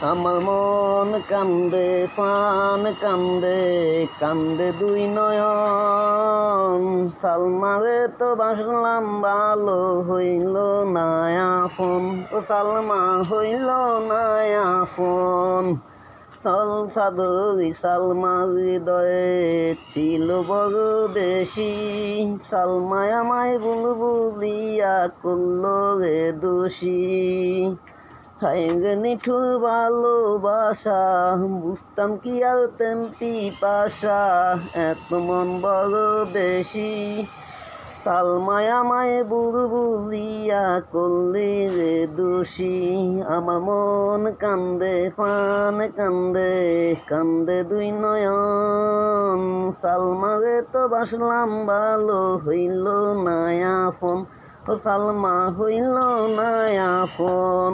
আমার মন কান্দে প্রাণ কান্দে কান্দে দুই নয়ন। সালমারে তো বাসলাম ভালো হইল না আপন, ও সালমা হইল না আপন। সাদরি সালমার হৃদয়ে ছিল বড় বেশি, সালমায় আমায় বুলবুলিয়া করল রে দোষী। হায় রে নিঠুর ভালোবাসা, বুঝতাম কি আর প্রেম পিপাসা, এত মন বড় বেশি। সালমায় আমায় বুলবুলিয়া করলি রে দোষী। আমার মন কান্দে প্রাণ কান্দে কান্দে দুই নয়ন। সালমারে তো বাসলাম ভালো হইল না আপন, ও সালমা হইল না আপন।